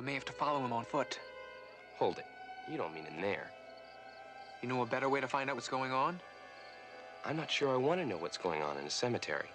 We may have to follow him on foot. Hold it. You don't mean in there. You know a better way to find out what's going on? I'm not sure I want to know what's going on in a cemetery.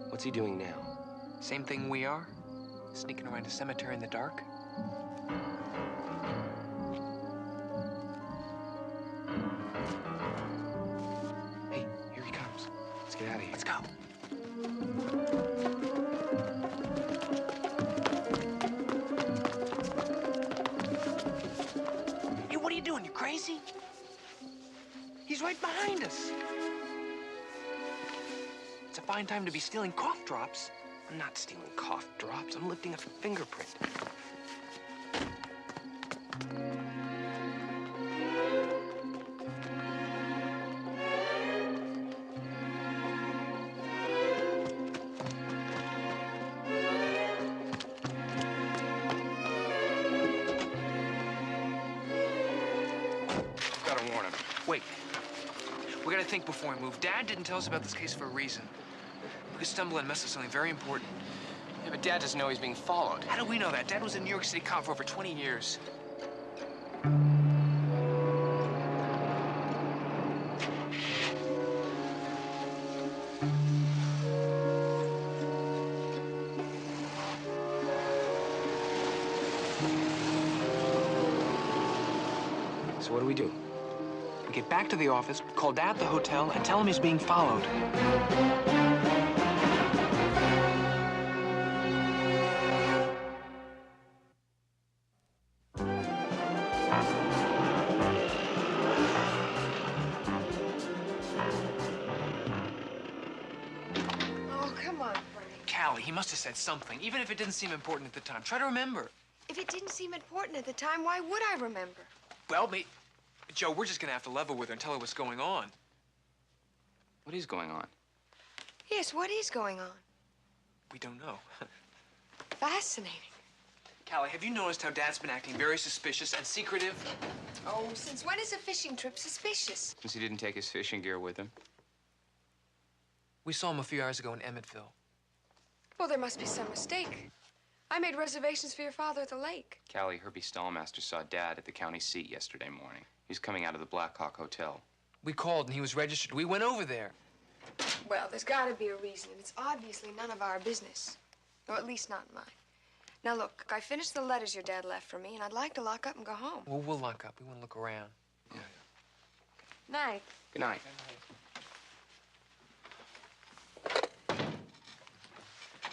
What's he doing now? Same thing we are? Sneaking around a cemetery in the dark? Hey, here he comes. Let's get out of here. Let's go. Hey, what are you doing? You crazy? He's right behind us. It's a fine time to be stealing cough drops. I'm not stealing cough drops. I'm lifting a fingerprint. Gotta warn him. Wait. We gotta think before we move. Dad didn't tell us about this case for a reason. We could stumble and mess with something very important. Yeah, but Dad doesn't know he's being followed. How do we know that? Dad was a New York City cop for over 20 years. So what do we do? We get back to the office, call Dad at the hotel, and tell him he's being followed. Oh, come on, Frank. Callie, he must have said something, even if it didn't seem important at the time. Try to remember. If it didn't seem important at the time, why would I remember? Well, Joe, we're just gonna have to level with her and tell her what's going on. What is going on? Yes, what is going on? We don't know. Fascinating. Callie, have you noticed how Dad's been acting very suspicious and secretive? Oh, since when is a fishing trip suspicious? Since he didn't take his fishing gear with him. We saw him a few hours ago in Emmettville. Well, there must be some mistake. I made reservations for your father at the lake. Callie, Herbie Stallmaster saw Dad at the county seat yesterday morning. He was coming out of the Black Hawk Hotel. We called and he was registered. We went over there. Well, there's got to be a reason, and it's obviously none of our business. Or at least not mine. Now, look, I finished the letters your dad left for me, and I'd like to lock up and go home. Well, we'll lock up. We want to look around. Yeah. Night. Good night.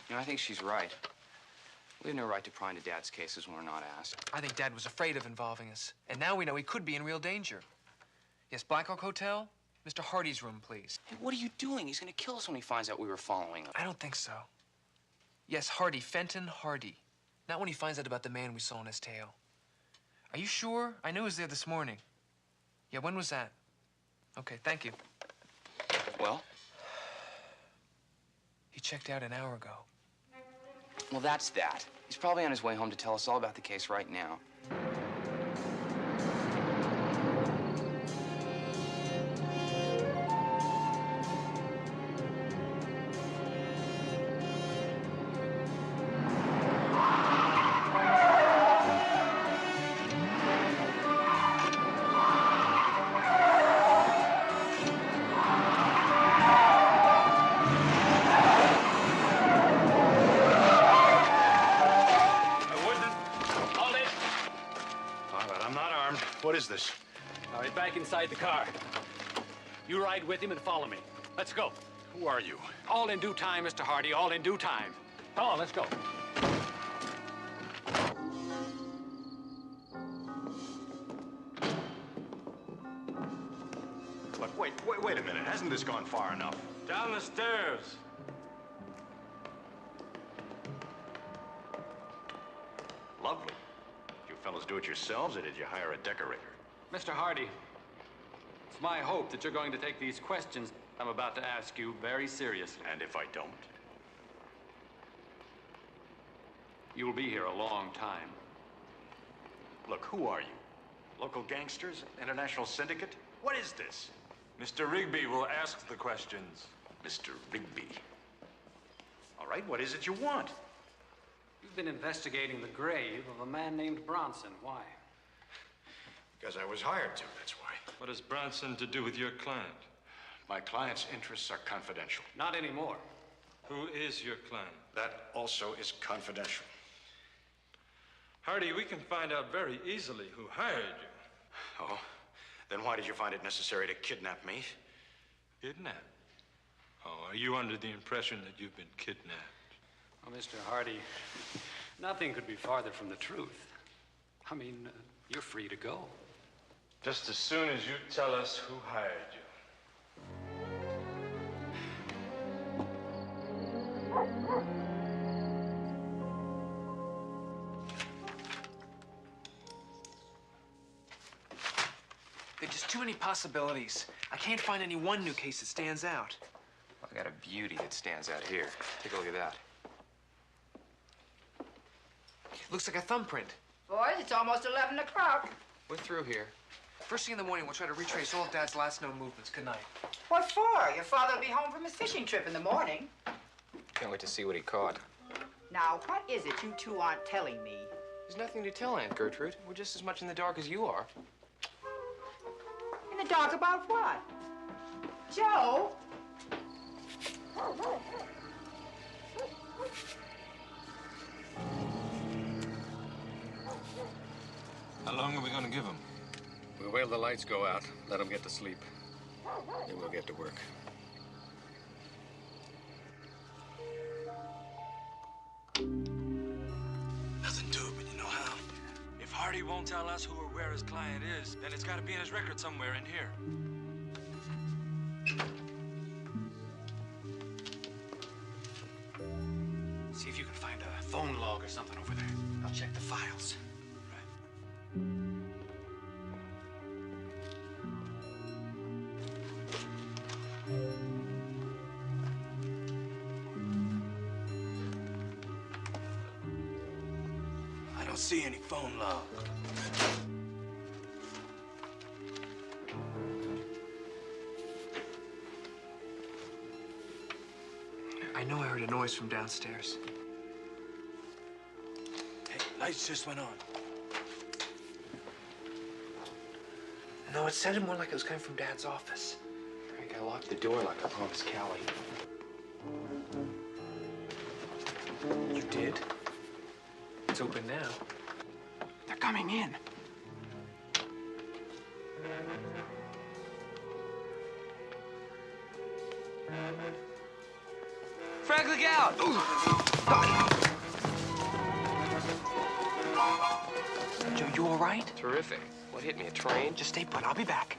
You know, I think she's right. We have no right to pry into Dad's cases when we're not asked. I think Dad was afraid of involving us. And now we know he could be in real danger. Yes, Black Hawk Hotel? Mr. Hardy's room, please. Hey, what are you doing? He's gonna kill us when he finds out we were following him. I don't think so. Yes, Hardy, Fenton Hardy. Not when he finds out about the man we saw on his tail. Are you sure? I knew he was there this morning. Yeah, when was that? Okay, thank you. Well? He checked out an hour ago. Well, that's that. He's probably on his way home to tell us all about the case right now. What is this? All right, back inside the car. You ride with him and follow me. Let's go. Who are you? All in due time, Mr. Hardy, all in due time. Come on, let's go. But wait a minute. Hasn't this gone far enough? Down the stairs. Lovely. Did you fellas do it yourselves, or did you hire a decorator? Mr. Hardy, it's my hope that you're going to take these questions I'm about to ask you very seriously. And if I don't? You'll be here a long time. Look, who are you? Local gangsters? International syndicate? What is this? Mr. Rigby will ask the questions. Mr. Rigby. All right, what is it you want? You've been investigating the grave of a man named Bronson. Why? Because I was hired to, that's why. What has Bronson to do with your client? My client's interests are confidential. Not anymore. Who is your client? That also is confidential. Hardy, we can find out very easily who hired you. Oh? Then why did you find it necessary to kidnap me? Kidnapped? Oh, are you under the impression that you've been kidnapped? Well, Mr. Hardy, nothing could be farther from the truth. I mean, you're free to go. Just as soon as you tell us who hired you. There are just too many possibilities. I can't find any one new case that stands out. I've got a beauty that stands out here. Take a look at that. Looks like a thumbprint. Boys, it's almost 11 o'clock. We're through here. First thing in the morning, we'll try to retrace all of Dad's last known movements. Good night. What for? Your father will be home from his fishing trip in the morning. Can't wait to see what he caught. Now, what is it you two aren't telling me? There's nothing to tell, Aunt Gertrude. We're just as much in the dark as you are. In the dark about what? Joe? How long are we going to give him? We'll wait till the lights go out, let them get to sleep. Then we'll get to work. Nothing to it, but you know how. If Hardy won't tell us who or where his client is, then it's got to be in his record somewhere in here. See if you can find a phone log or something over there. I'll check the files. I don't see any phone log. I know I heard a noise from downstairs. Hey, lights just went on. No, it sounded more like it was coming from Dad's office. I gotta lock the door like I promised Callie. You did? It's open now. They're coming in. Frank, look out! Joe, you all right? Terrific. What hit me, a train? Just stay put. I'll be back.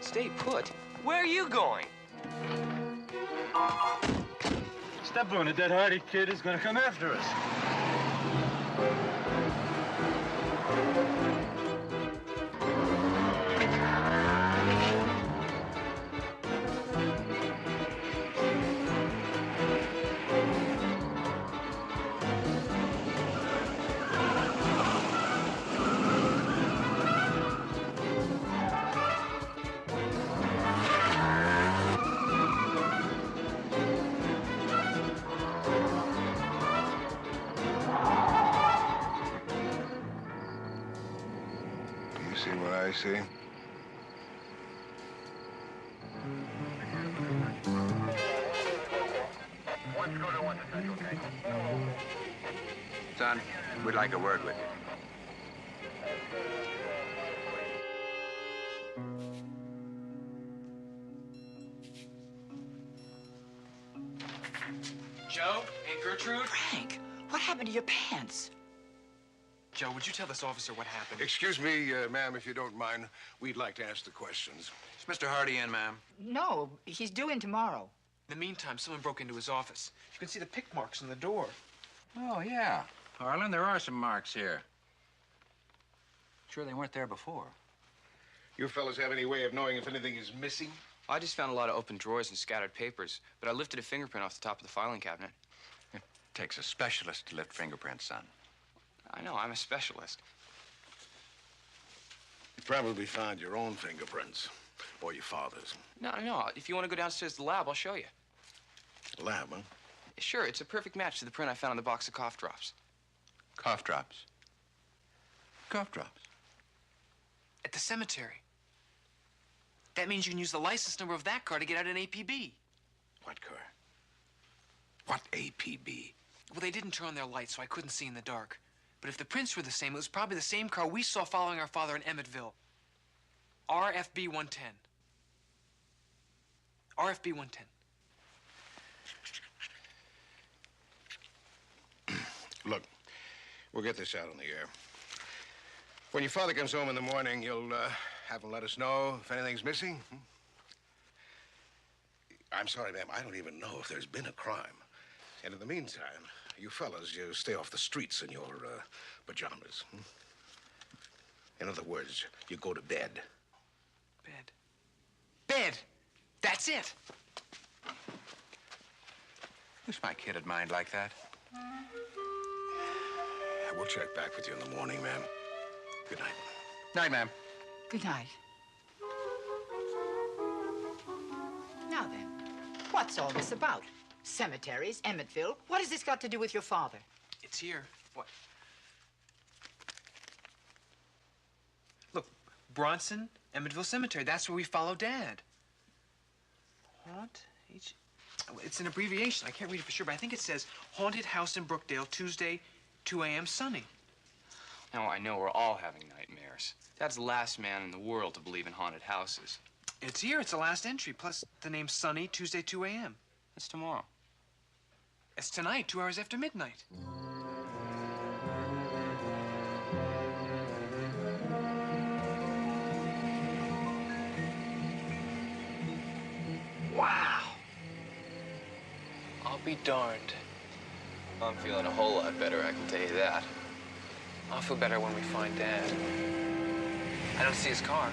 Stay put. Where are you going? Step on it, that Hardy kid is gonna come after us. You see what I see? Son, we'd like a word with you. Joe? Aunt Gertrude? Frank, what happened to your pants? Joe, would you tell this officer what happened? Excuse me, ma'am, if you don't mind. We'd like to ask the questions. Is Mr. Hardy in, ma'am? No, he's due in tomorrow. In the meantime, someone broke into his office. You can see the pick marks on the door. Oh, yeah. Harlan, there are some marks here. Sure they weren't there before. You fellas have any way of knowing if anything is missing? I just found a lot of open drawers and scattered papers, but I lifted a fingerprint off the top of the filing cabinet. It takes a specialist to lift fingerprints, son. I know, I'm a specialist. You probably found your own fingerprints. Or your father's. No, if you want to go downstairs to the lab, I'll show you. Lab, huh? Sure, it's a perfect match to the print I found on the box of cough drops. Cough drops. Cough drops. At the cemetery. That means you can use the license number of that car to get out an APB. What car? What APB? Well, they didn't turn on their lights, so I couldn't see in the dark. But if the prints were the same, it was probably the same car we saw following our father in Emmettville. RFB 110. RFB 110. Look, we'll get this out on the air. When your father comes home in the morning, you'll have him let us know if anything's missing. I'm sorry, ma'am. I don't even know if there's been a crime. And in the meantime, you fellas, you stay off the streets in your pajamas. In other words, you go to bed. Bed. Bed! That's it! Wish my kid had mind like that. We'll check back with you in the morning, ma'am. Good night. Night, ma'am. Good night. Now then, what's all this about? Cemeteries, Emmettville. What has this got to do with your father? It's here. What? Look, Bronson, Emmettville Cemetery. That's where we follow Dad. It's an abbreviation. I can't read it for sure, but I think it says Haunted House in Brookdale, Tuesday, 2 a.m. sunny. Now, I know we're all having nightmares. Dad's the last man in the world to believe in haunted houses. It's here. It's the last entry, plus the name Sunny, Tuesday, 2 a.m. It's tomorrow. It's tonight, 2 hours after midnight. Wow. I'll be darned. I'm feeling a whole lot better, I can tell you that. I'll feel better when we find Dad. I don't see his car.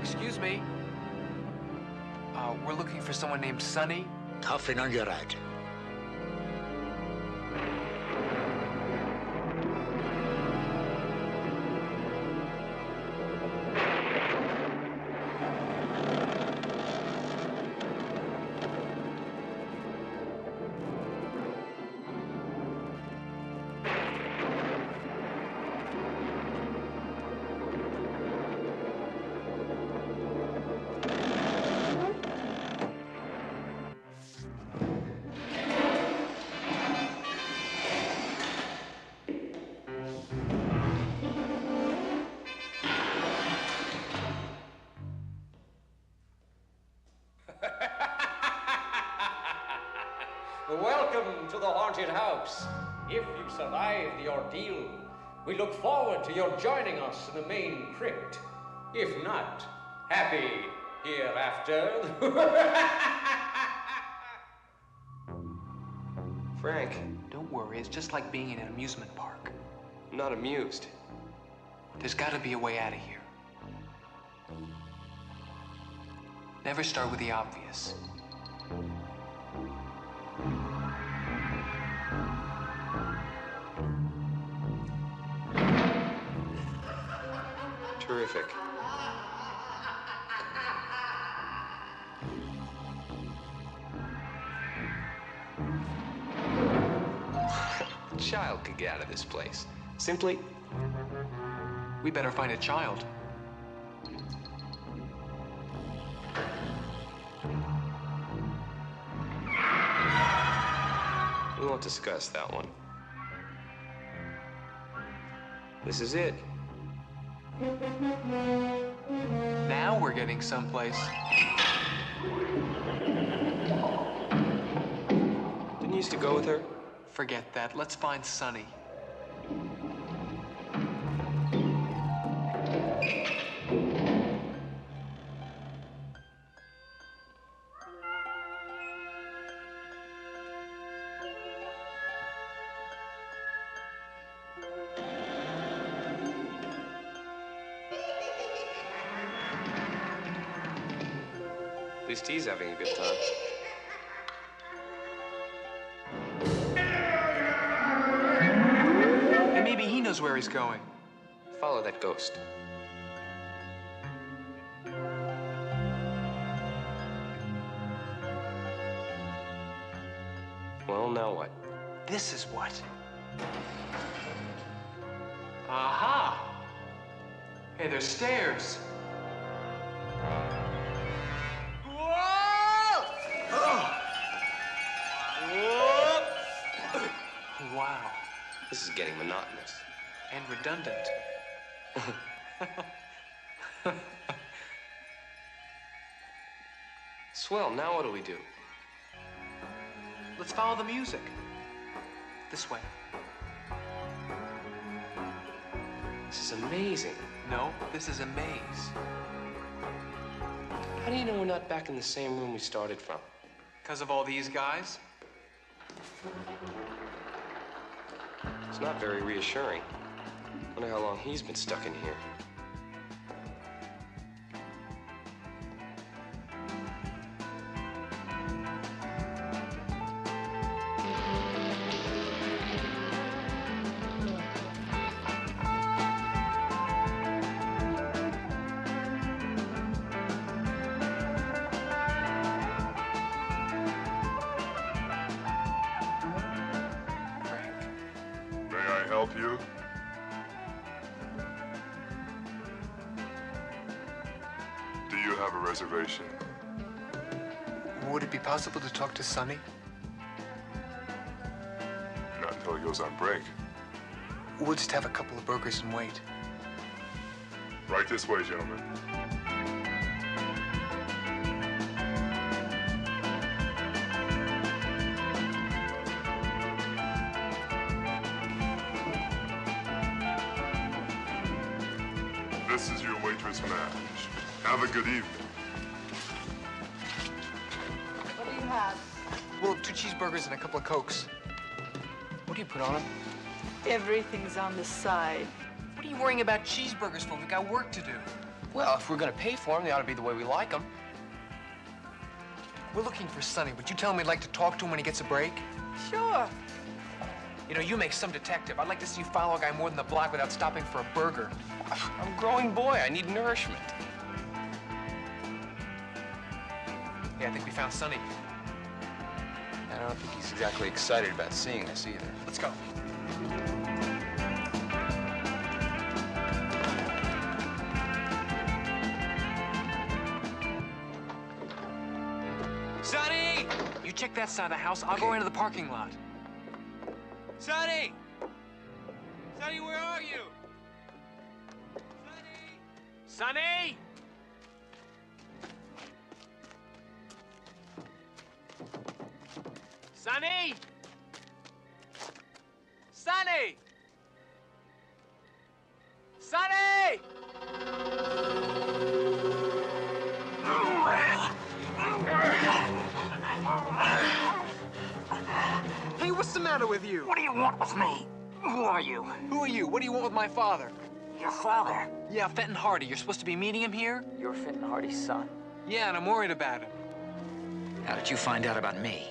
Excuse me. We're looking for someone named Sonny. Coffin on your right. Welcome to the haunted house. If you survive the ordeal, we look forward to your joining us in the main crypt. If not, happy hereafter. Frank, Don't worry. It's just like being in an amusement park. I'm not amused. There's got to be a way out of here. Never start with the obvious. Terrific. A child could get out of this place. Simply, We better find a child. won't discuss that one. This is it. Now we're getting someplace. Didn't you used to go with her? Forget that. Let's find Sonny. At least he's having a good time. And maybe he knows where he's going. Follow that ghost. Well, now what? This is what. Aha! Hey, there's stairs. Wow. This is getting monotonous. And redundant. Swell, now what do we do? Let's follow the music. This way. This is amazing. No, this is a maze. How do you know we're not back in the same room we started from? Because of all these guys? It's not very reassuring. Wonder how long he's been stuck in here. Help you? Do you have a reservation? Would it be possible to talk to Sonny? Not until he goes on break. We'll just have a couple of burgers and wait. Right this way, gentlemen. This is your waitress, Madge. Have a good evening. What do you have? Well, 2 cheeseburgers and a couple of Cokes. What do you put on them? Everything's on the side. What are you worrying about cheeseburgers for? We've got work to do. Well, if we're gonna pay for them, they ought to be the way we like them. We're looking for Sonny. Would you tell him we'd like to talk to him when he gets a break? Sure. You know, you make some detective. I'd like to see you follow a guy more than a block without stopping for a burger. I'm a growing boy. I need nourishment. Yeah, I think we found Sonny. I don't think he's exactly excited about seeing us either. Let's go. Sonny! You check that side of the house. I'll go into the parking lot. Sonny! Sonny, where are you? Sonny! Sonny! Sonny! Sonny! Hey, what's the matter with you? What do you want with me? Who are you? Who are you? What do you want with my father? Your father? Yeah, Fenton Hardy. You're supposed to be meeting him here? You're Fenton Hardy's son. Yeah, and I'm worried about him. How did you find out about me?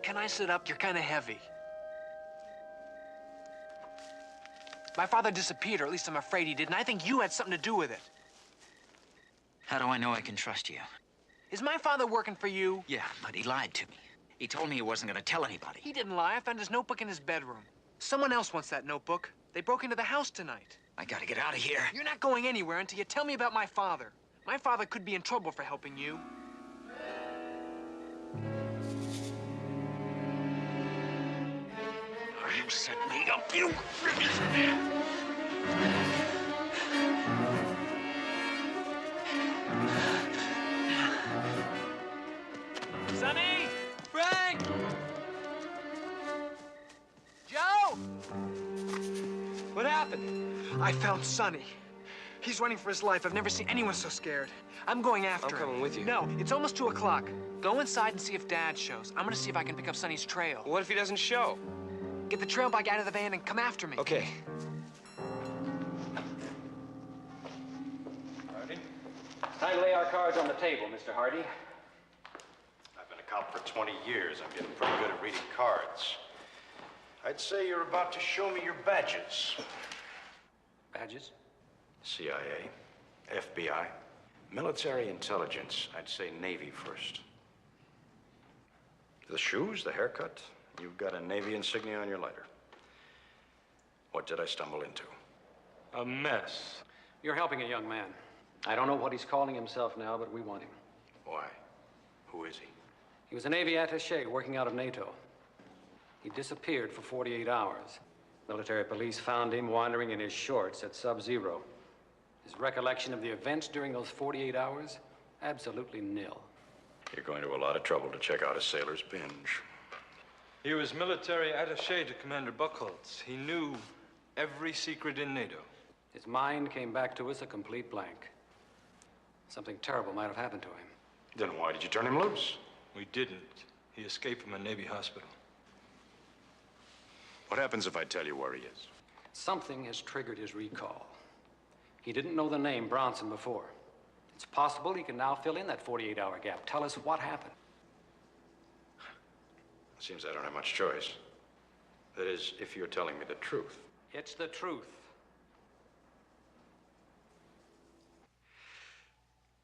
Can I sit up? You're kind of heavy. My father disappeared, or at least I'm afraid he did, and I think you had something to do with it. How do I know I can trust you? Is my father working for you? Yeah, but he lied to me. He told me he wasn't going to tell anybody. He didn't lie. I found his notebook in his bedroom. Someone else wants that notebook. They broke into the house tonight. I gotta get out of here. You're not going anywhere until you tell me about my father. My father could be in trouble for helping you. You set me up, you... Sonny! Frank! Joe! What happened? I found Sonny. He's running for his life. I've never seen anyone so scared. I'm going after him. I'm coming with you. No, it's almost 2 o'clock. Go inside and see if Dad shows. I'm gonna see if I can pick up Sonny's trail. What if he doesn't show? Get the trail bike out of the van and come after me. Okay. Hardy? Time to lay our cards on the table, Mr. Hardy. I've been a cop for 20 years. I'm getting pretty good at reading cards. I'd say you're about to show me your badges. Badges? CIA, FBI, military intelligence. I'd say Navy first. The shoes, the haircut, you've got a Navy insignia on your lighter. What did I stumble into? A mess. You're helping a young man. I don't know what he's calling himself now, but we want him. Why? Who is he? He was a Navy attaché working out of NATO. He disappeared for 48 hours. Military police found him wandering in his shorts at sub-zero. His recollection of the events during those 48 hours, absolutely nil. You're going to a lot of trouble to check out a sailor's binge. He was military attaché to Commander Buchholz. He knew every secret in NATO. His mind came back to us a complete blank. Something terrible might have happened to him. Then why did you turn him loose? We didn't. He escaped from a Navy hospital. What happens if I tell you where he is? Something has triggered his recall. He didn't know the name Bronson before. It's possible he can now fill in that 48-hour gap. Tell us what happened. Seems I don't have much choice. That is, if you're telling me the truth. It's the truth.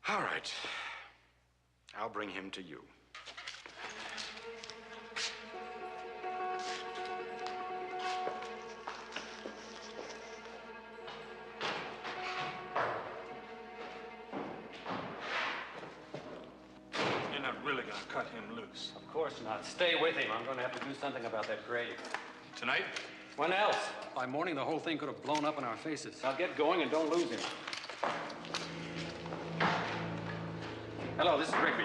All right. I'll bring him to you. You're not really gonna cut him loose. Of course not. Stay with him. I'm going to have to do something about that grave. Tonight? When else? By morning, the whole thing could have blown up in our faces. Now get going and don't lose him. Hello, this is Rigby.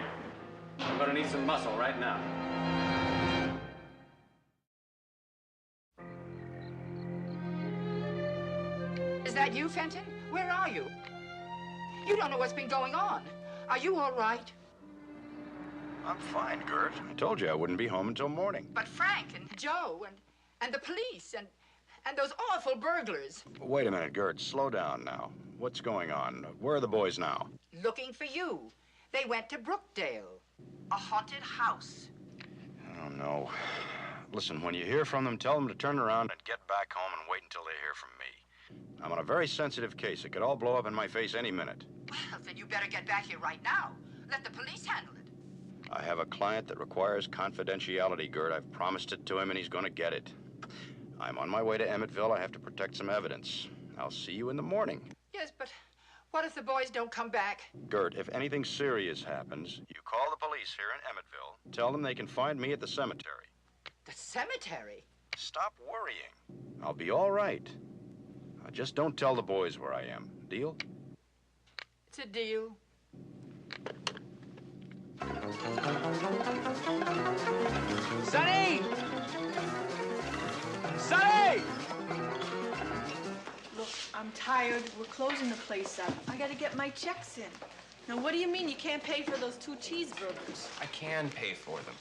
I'm going to need some muscle right now. Is that you, Fenton? Where are you? You don't know what's been going on. Are you all right? I'm fine, Gert. I told you I wouldn't be home until morning. But Frank and Joe and the police and those awful burglars. Wait a minute, Gert. Slow down now. What's going on? Where are the boys now? Looking for you. They went to Brookdale. A haunted house. Oh, no. Listen, when you hear from them, tell them to turn around and get back home and wait until they hear from me. I'm on a very sensitive case. It could all blow up in my face any minute. Well, then you better get back here right now. Let the police handle it. I have a client that requires confidentiality, Gert. I've promised it to him, and he's going to get it. I'm on my way to Emmettville. I have to protect some evidence. I'll see you in the morning. Yes, but what if the boys don't come back? Gert, if anything serious happens, you call the police here in Emmettville. Tell them they can find me at the cemetery. The cemetery? Stop worrying. I'll be all right. Just don't tell the boys where I am. Deal? It's a deal. Sonny! Sonny! Look, I'm tired. We're closing the place up. I gotta get my checks in. Now, what do you mean you can't pay for those 2 cheeseburgers? I can pay for them.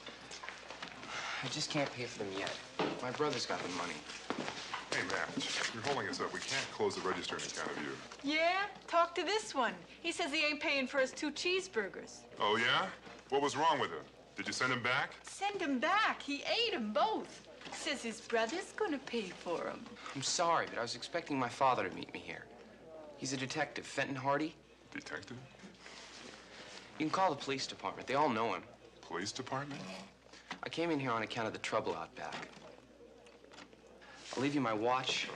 I just can't pay for them yet. My brother's got the money. Hey, Matt, you're holding us up. We can't close the register on account of you. Yeah? Talk to this one. He says he ain't paying for his 2 cheeseburgers. Oh, yeah? What was wrong with him? Did you send him back? Send him back. He ate them both. Says his brother's gonna pay for them. I'm sorry, but I was expecting my father to meet me here. He's a detective, Fenton Hardy. Detective? You can call the police department. They all know him. Police department? I came in here on account of the trouble out back. I'll leave you my watch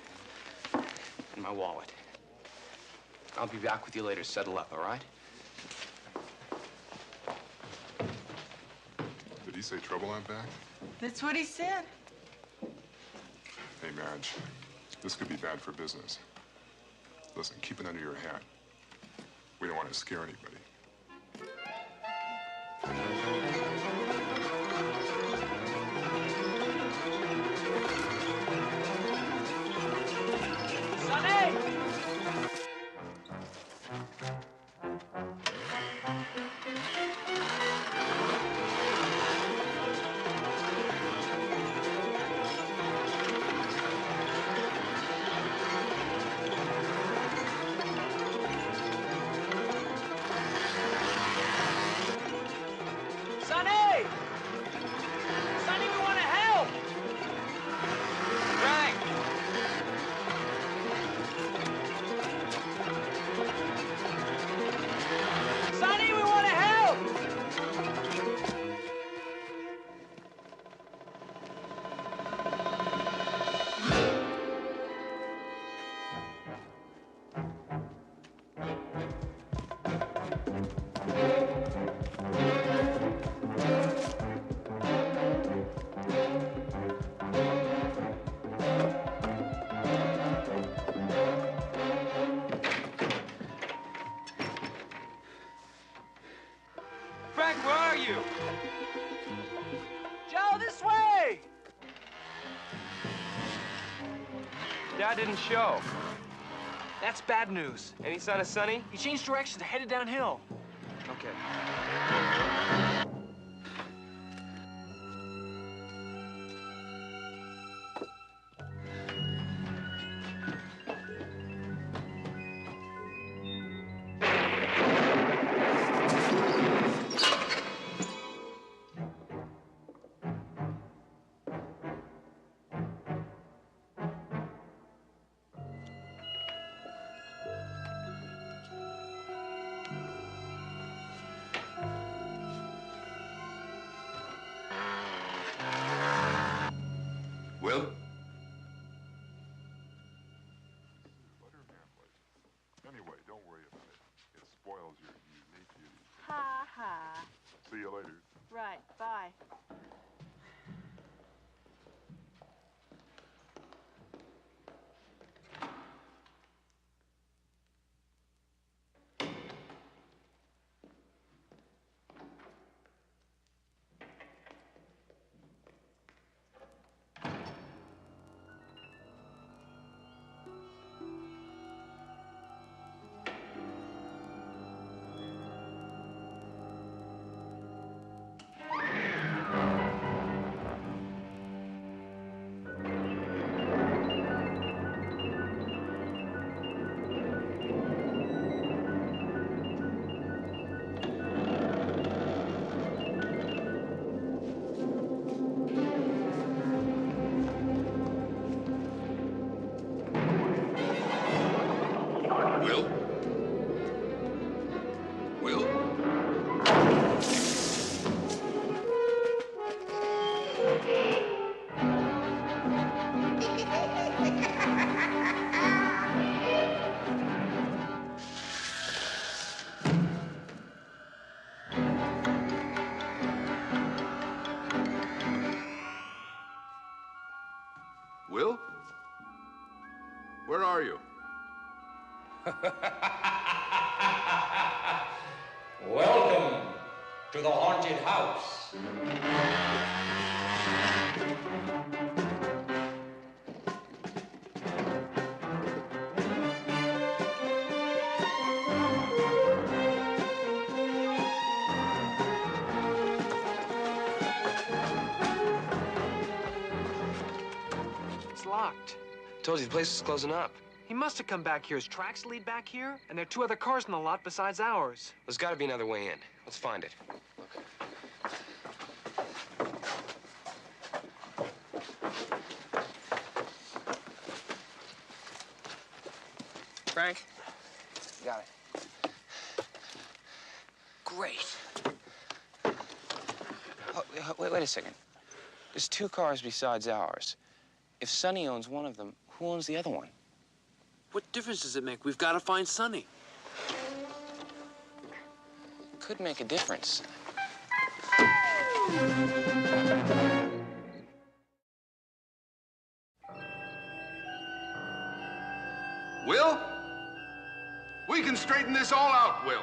and my wallet. I'll be back with you later to settle up, all right? Did he say trouble out back? That's what he said. Madge. This could be bad for business. Listen, keep it under your hat. We don't want to scare anybody. Sonny! Sonny! Sonny, we want to help! Frank! Sonny, we want to help! Frank, where are you? Joe, this way! Dad didn't show. That's bad news. Any sign of Sonny? He changed directions, headed downhill. Okay. Will? Anyway, don't worry about it. It spoils your unique beauty. Ha ha. See you later. Right, bye. Will? Will? Will? Where are you? Welcome to the haunted house. It's locked. Told you the place was closing up. He must have come back here. His tracks lead back here, and there are 2 other cars in the lot besides ours. There's got to be another way in. Let's find it. Frank? Got it. Great. Oh, wait a second. There's 2 cars besides ours. If Sonny owns one of them, who owns the other one? What difference does it make? We've got to find Sonny. Could make a difference. Will? We can straighten this all out, Will.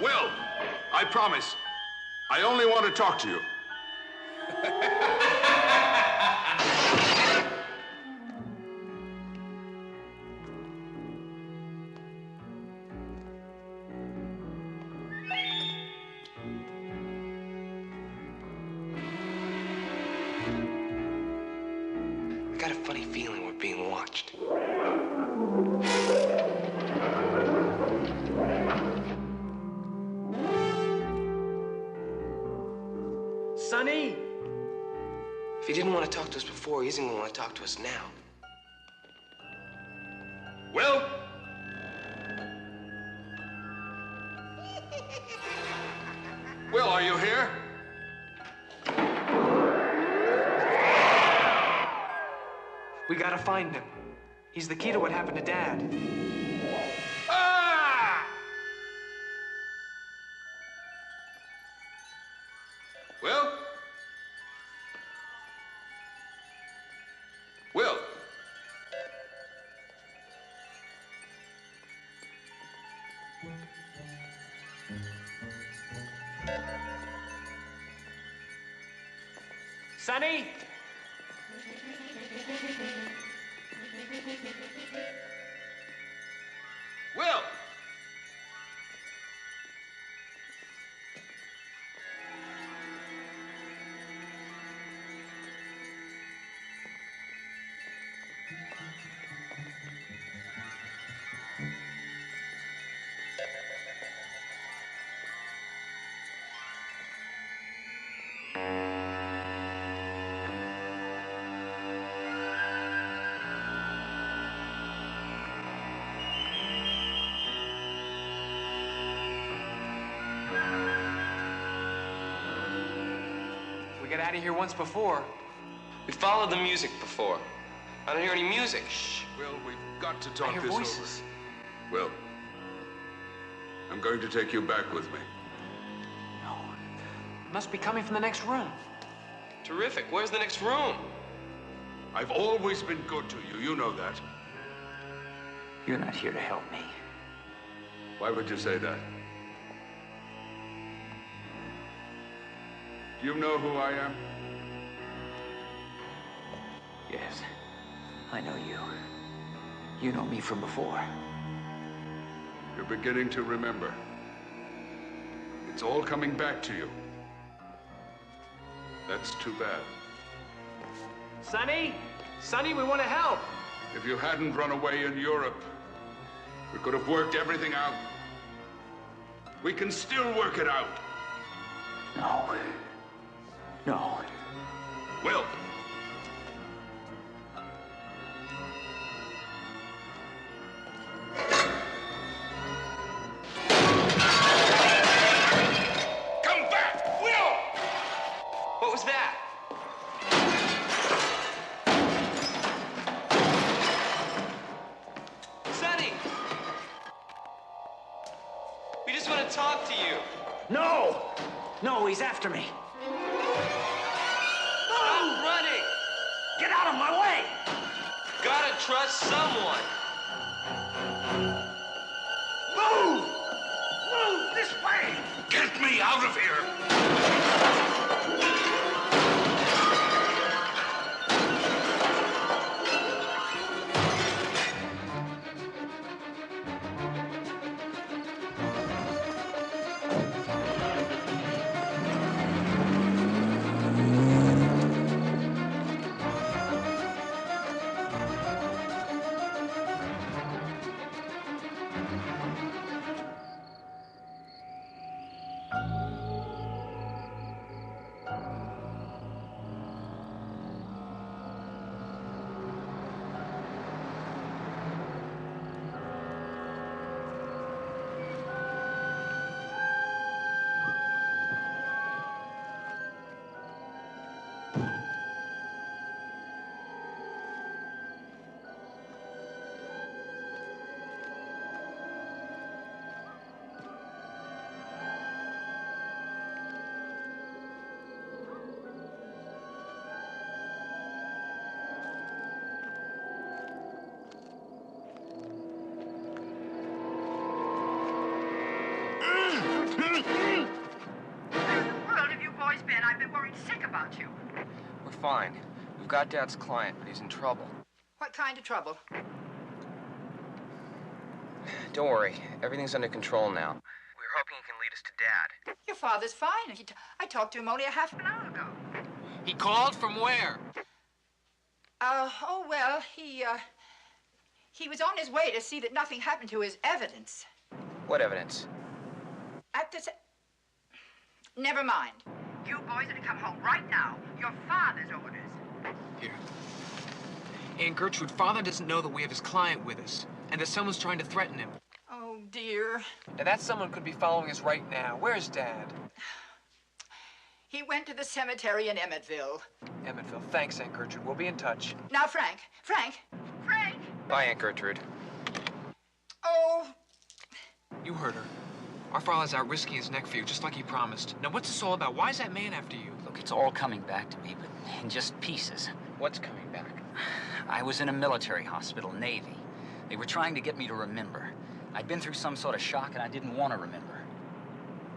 Will, I promise. I only want to talk to you. I got a funny feeling we're being watched. Sonny! If he didn't want to talk to us before, he isn't going to want to talk to us now. Will? Will, are you here? We gotta find him. He's the key to what happened to Dad. Ah! Will? Will? Sonny! Will! We got out of here once before. We followed the music before. I don't hear any music. Shh. Will, we've got to talk I hear this voices. over. Will, I'm going to take you back with me. No. It must be coming from the next room. Terrific. Where's the next room? I've always been good to you. You know that. You're not here to help me. Why would you say that? Do you know who I am? Yes, I know you. You know me from before. You're beginning to remember. It's all coming back to you. That's too bad. Sonny! Sonny, we want to help! If you hadn't run away in Europe, we could have worked everything out. We can still work it out. No. No. Will! Come back! Will! What was that? Sonny! We just want to talk to you. No! No, he's after me. Stop running! Get out of my way! Gotta trust someone. Move! Move this way! Get me out of here! Where in the world have you boys been? I've been worried sick about you. We're fine. We've got Dad's client, but he's in trouble. What kind of trouble? Don't worry. Everything's under control now. We're hoping he can lead us to Dad. Your father's fine. I talked to him only a half an hour ago. He called from where? Oh, well, he was on his way to see that nothing happened to his evidence. What evidence? At the Never mind. You boys are to come home right now. Your father's orders. Here. Aunt Gertrude, Father doesn't know that we have his client with us, and that someone's trying to threaten him. Oh, dear. Now, that someone could be following us right now. Where's Dad? He went to the cemetery in Emmettville. Emmettville. Thanks, Aunt Gertrude. We'll be in touch. Now, Frank. Bye, Aunt Gertrude. Oh. You heard her. Our father's out risking his neck for you, just like he promised. Now, what's this all about? Why is that man after you? Look, it's all coming back to me, but in just pieces. What's coming back? I was in a military hospital, Navy. They were trying to get me to remember. I'd been through some sort of shock, and I didn't want to remember.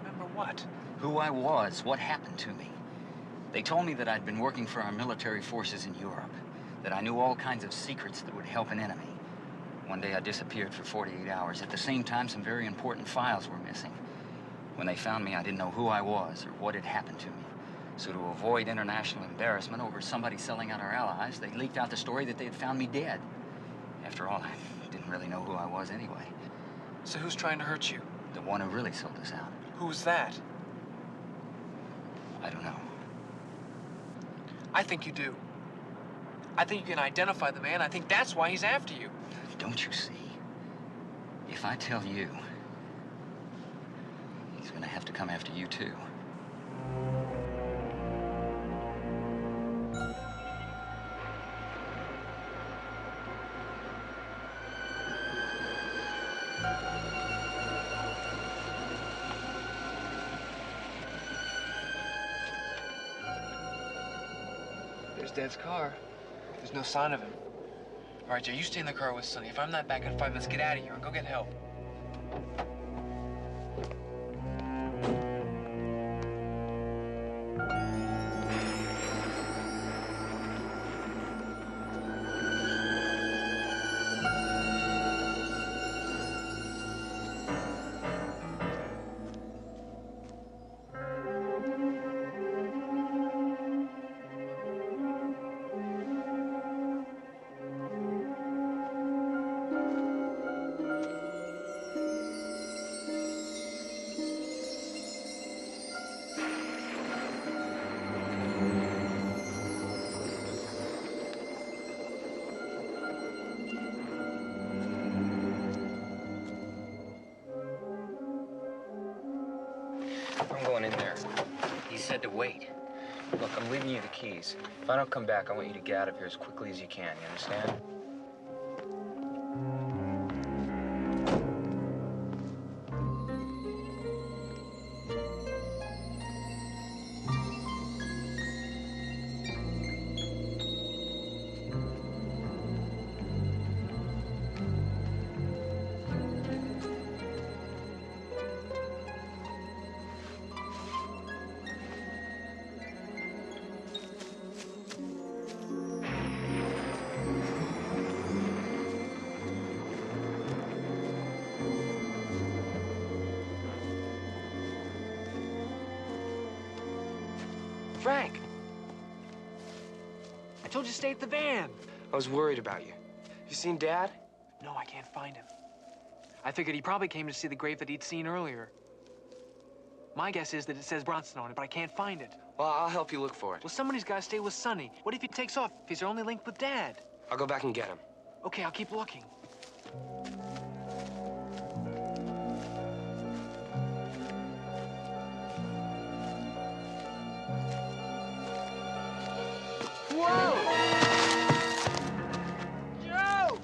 Remember what? Who I was, what happened to me. They told me that I'd been working for our military forces in Europe, that I knew all kinds of secrets that would help an enemy. One day I disappeared for 48 hours. At the same time, some very important files were missing. When they found me, I didn't know who I was or what had happened to me. So to avoid international embarrassment over somebody selling out our allies, they leaked out the story that they had found me dead. After all, I didn't really know who I was anyway. So who's trying to hurt you? The one who really sold us out. Who's that? I don't know. I think you do. I think you can identify the man. I think that's why he's after you. Don't you see? If I tell you, he's gonna have to come after you too. There's Dad's car. There's no sign of him. All right, Jay, you stay in the car with Sonny. If I'm not back in 5 minutes, get out of here and go get help. I'm going in there. He said to wait. Look, I'm leaving you the keys. If I don't come back, I want you to get out of here as quickly as you can. You understand? Frank! I told you to stay at the van. I was worried about you. You seen Dad? No, I can't find him. I figured he probably came to see the grave that he'd seen earlier. My guess is that it says Bronson on it, but I can't find it. Well, I'll help you look for it. Well, somebody's got to stay with Sonny. What if he takes off if he's our only link with Dad? I'll go back and get him. Okay, I'll keep looking. Whoa! Joe!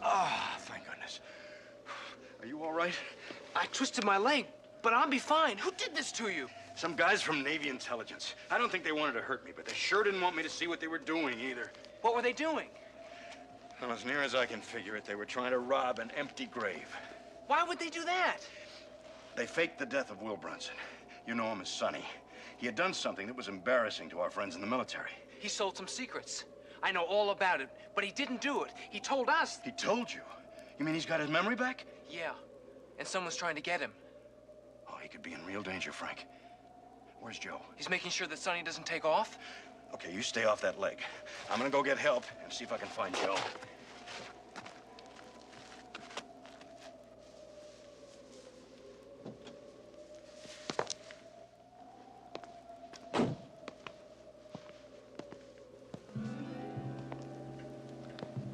Ah, thank goodness. Are you all right? I twisted my leg, but I'll be fine. Who did this to you? Some guys from Navy intelligence. I don't think they wanted to hurt me, but they sure didn't want me to see what they were doing either. What were they doing? Well, as near as I can figure it, they were trying to rob an empty grave. Why would they do that? They faked the death of Will Brunson. You know him as Sonny. He had done something that was embarrassing to our friends in the military. He sold some secrets. I know all about it, but he didn't do it. He told us. He told you? You mean he's got his memory back? Yeah, and someone's trying to get him. Oh, he could be in real danger, Frank. Where's Joe? He's making sure that Sonny doesn't take off. Okay, you stay off that leg. I'm gonna go get help and see if I can find Joe.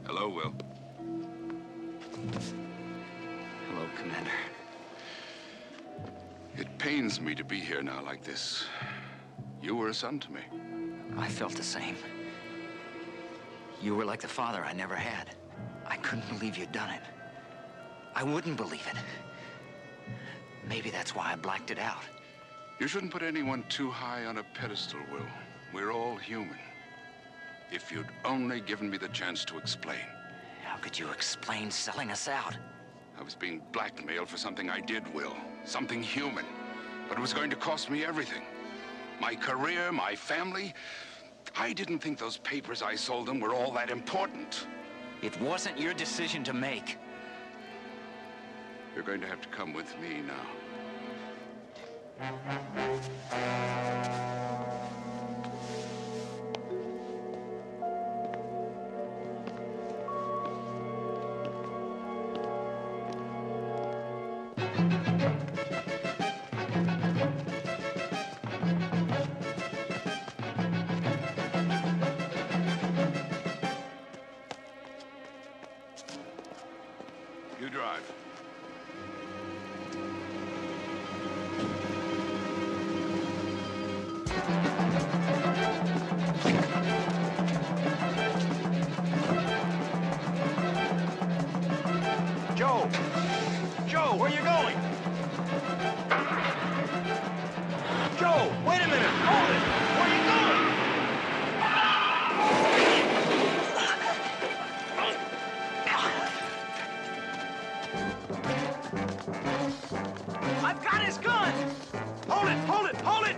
Hello, Will. Hello, Commander. It pains me to be here now like this. You were a son to me. I felt the same. You were like the father I never had. I couldn't believe you'd done it. I wouldn't believe it. Maybe that's why I blacked it out. You shouldn't put anyone too high on a pedestal, Will. We're all human. If you'd only given me the chance to explain. How could you explain selling us out? I was being blackmailed for something I did, Will. Something human. But it was going to cost me everything. My career, my family. I didn't think those papers I sold them were all that important. It wasn't your decision to make. You're going to have to come with me now. You drive. Joe! Joe, where you going? Joe, wait a minute! Hold it! Where you going? I've got his gun! Hold it! Hold it! Hold it!